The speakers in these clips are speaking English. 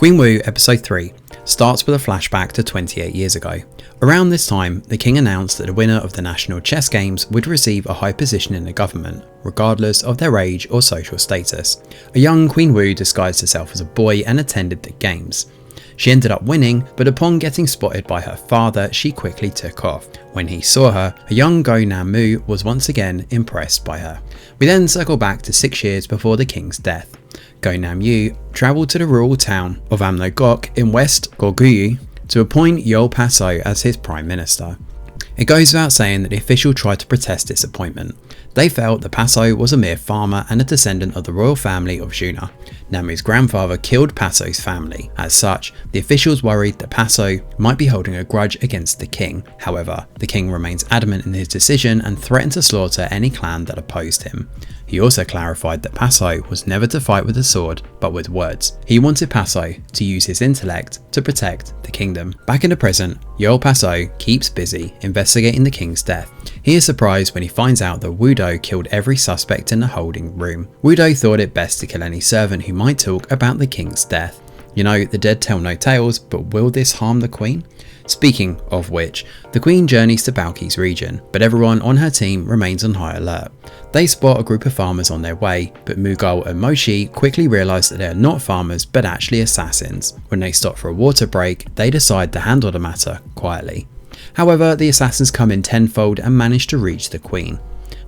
Queen Wu Episode 3 starts with a flashback to 28 years ago. Around this time, the king announced that the winner of the National Chess Games would receive a high position in the government, regardless of their age or social status. A young Queen Wu disguised herself as a boy and attended the games. She ended up winning, but upon getting spotted by her father, she quickly took off. When he saw her, a young Go Nam Mu was once again impressed by her. We then circle back to 6 years before the king's death. Go Nam Yu travelled to the rural town of Amnogok in West Goguryeo to appoint Yeol Paso as his prime minister. It goes without saying that the official tried to protest this appointment. They felt that Paso was a mere farmer and a descendant of the royal family of Juna. Namu's grandfather killed Paso's family. As such, the officials worried that Paso might be holding a grudge against the king. However, the king remains adamant in his decision and threatened to slaughter any clan that opposed him. He also clarified that Paso was never to fight with a sword, but with words. He wanted Paso to use his intellect to protect the kingdom. Back in the present, Yeol Paso keeps busy investigating the king's death. He is surprised when he finds out that Wudo killed every suspect in the holding room. Wudo thought it best to kill any servant who might talk about the king's death. You know, the dead tell no tales, but will this harm the queen? Speaking of which, the queen journeys to Bal-ki's region, but everyone on her team remains on high alert. They spot a group of farmers on their way, but Mughal and Moshi quickly realise that they are not farmers but actually assassins. When they stop for a water break, they decide to handle the matter quietly. However, the assassins come in tenfold and manage to reach the queen.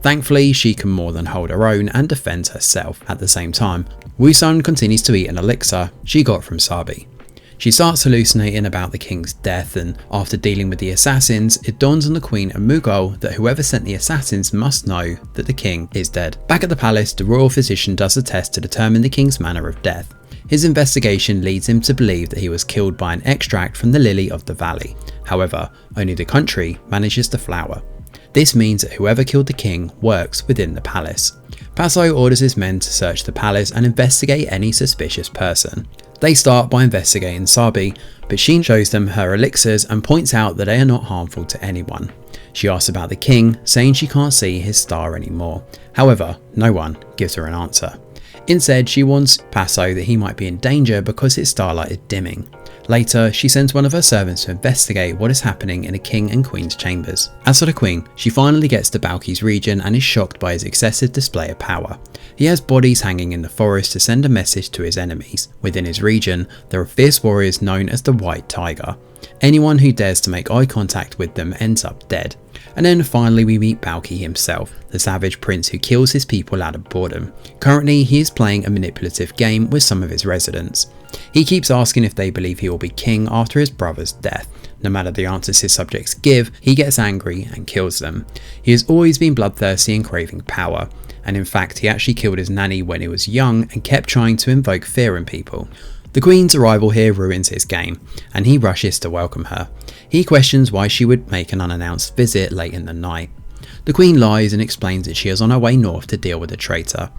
Thankfully, she can more than hold her own and defend herself. At the same time, Wusun continues to eat an elixir she got from Sabi. She starts hallucinating about the king's death, and after dealing with the assassins, it dawns on the queen and Mughal that whoever sent the assassins must know that the king is dead. Back at the palace, the royal physician does a test to determine the king's manner of death. His investigation leads him to believe that he was killed by an extract from the lily of the valley. However, only the country manages to flower. This means that whoever killed the king works within the palace. Paso orders his men to search the palace and investigate any suspicious person. They start by investigating Sabi, but she shows them her elixirs and points out that they are not harmful to anyone. She asks about the king, saying she can't see his star anymore. However, no one gives her an answer. Instead, she warns Paso that he might be in danger because his starlight is dimming. Later, she sends one of her servants to investigate what is happening in the king and queen's chambers. As for the queen, she finally gets to Bal-ki's region and is shocked by his excessive display of power. He has bodies hanging in the forest to send a message to his enemies. Within his region, there are fierce warriors known as the White Tiger. Anyone who dares to make eye contact with them ends up dead. And then finally we meet Bal-ki himself, the savage prince who kills his people out of boredom. Currently, he is playing a manipulative game with some of his residents. He keeps asking if they believe he will be king after his brother's death. No matter the answers his subjects give, he gets angry and kills them. He has always been bloodthirsty and craving power, and in fact he actually killed his nanny when he was young and kept trying to invoke fear in people. The queen's arrival here ruins his game, and he rushes to welcome her. He questions why she would make an unannounced visit late in the night. The queen lies and explains that she is on her way north to deal with the traitor.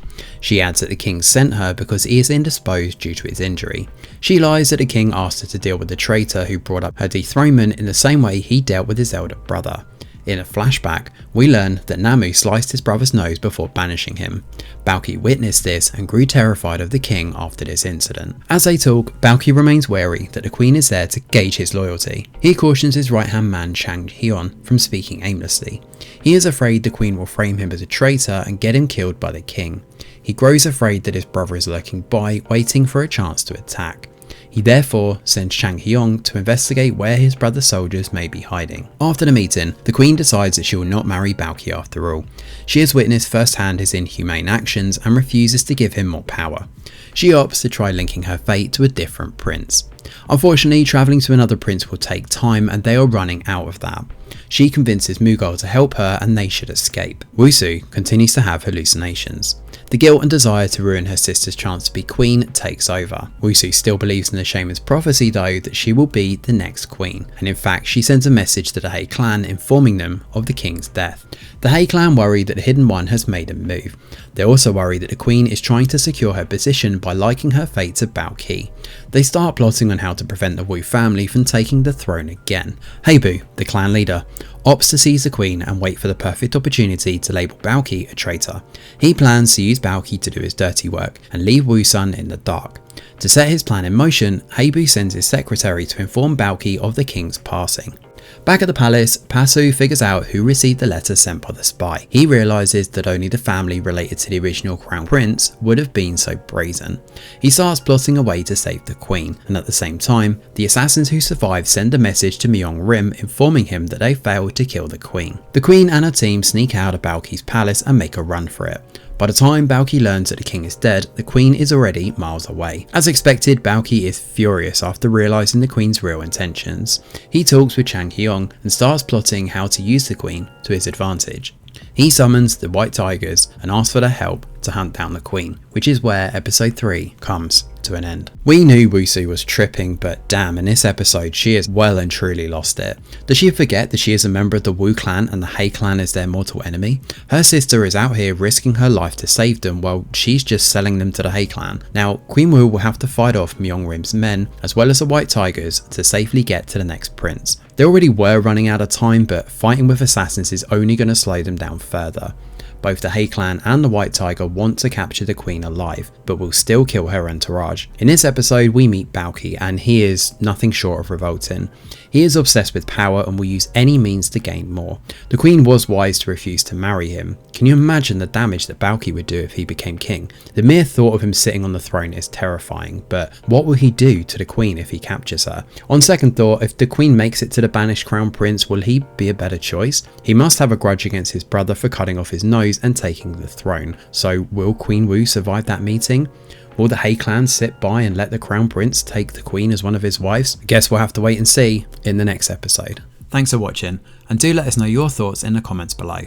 She adds that the king sent her because he is indisposed due to his injury. She lies that the king asked her to deal with the traitor who brought up her dethronement in the same way he dealt with his elder brother. In a flashback, we learn that Namu sliced his brother's nose before banishing him. Bal-ki witnessed this and grew terrified of the king after this incident. As they talk, Bal-ki remains wary that the queen is there to gauge his loyalty. He cautions his right-hand man Chang Hyun from speaking aimlessly. He is afraid the queen will frame him as a traitor and get him killed by the king. He grows afraid that his brother is lurking by, waiting for a chance to attack. He therefore sends Chang Hyun to investigate where his brother's soldiers may be hiding. After the meeting, the queen decides that she will not marry Bal-ki after all. She has witnessed firsthand his inhumane actions and refuses to give him more power. She opts to try linking her fate to a different prince. Unfortunately, travelling to another prince will take time and they are running out of that. She convinces Mughal to help her and they should escape. Wusu continues to have hallucinations. The guilt and desire to ruin her sister's chance to be queen takes over. Wusu still believes in the shaman's prophecy though that she will be the next queen, and in fact she sends a message to the He clan informing them of the king's death. The He clan worry that the Hidden One has made a move. They also worry that the queen is trying to secure her position by liking her fate to Bal-ki. They start plotting on how to prevent the Wu family from taking the throne again. Heibu, the clan leader, opts to seize the queen and wait for the perfect opportunity to label Bal-ki a traitor. He plans to use Bal-ki to do his dirty work and leave Wusun in the dark. To set his plan in motion, Habu sends his secretary to inform Bal-ki of the king's passing. Back at the palace, Pasu figures out who received the letter sent by the spy. He realises that only the family related to the original crown prince would have been so brazen. He starts plotting a way to save the queen, and at the same time, the assassins who survive send a message to Myong-rim informing him that they failed to kill the queen. The queen and her team sneak out of Bal-ki's palace and make a run for it. By the time Bal-ki learns that the king is dead, the queen is already miles away. As expected, Bal-ki is furious after realising the queen's real intentions. He talks with Chang Hyong and starts plotting how to use the queen to his advantage. He summons the White Tigers and asks for their help to hunt down the queen, which is where episode 3 comes to an end. We knew Wusu was tripping, but damn, in this episode she has well and truly lost it. Does she forget that she is a member of the Wu clan and the He clan is their mortal enemy? Her sister is out here risking her life to save them while she's just selling them to the He clan. Now Queen Wu will have to fight off Myong-rim's men as well as the White Tigers to safely get to the next prince. They already were running out of time, but fighting with assassins is only going to slow them down further. Both the He clan and the White Tiger want to capture the queen alive, but will still kill her entourage. In this episode we meet Bal-ki and he is nothing short of revolting. He is obsessed with power and will use any means to gain more. The queen was wise to refuse to marry him. Can you imagine the damage that Bal-ki would do if he became king? The mere thought of him sitting on the throne is terrifying, but what will he do to the queen if he captures her? On second thought, if the queen makes it to the banished crown prince, will he be a better choice? He must have a grudge against his brother for cutting off his nose and taking the throne. So will Queen Wu survive that meeting? Will the He clan sit by and let the crown prince take the queen as one of his wives? I guess we'll have to wait and see in the next episode. Thanks for watching, and do let us know your thoughts in the comments below.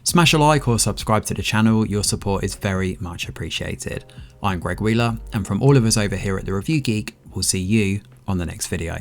Smash a like or subscribe to the channel, your support is very much appreciated. I'm Greg Wheeler, and from all of us over here at The Review Geek, we'll see you on the next video.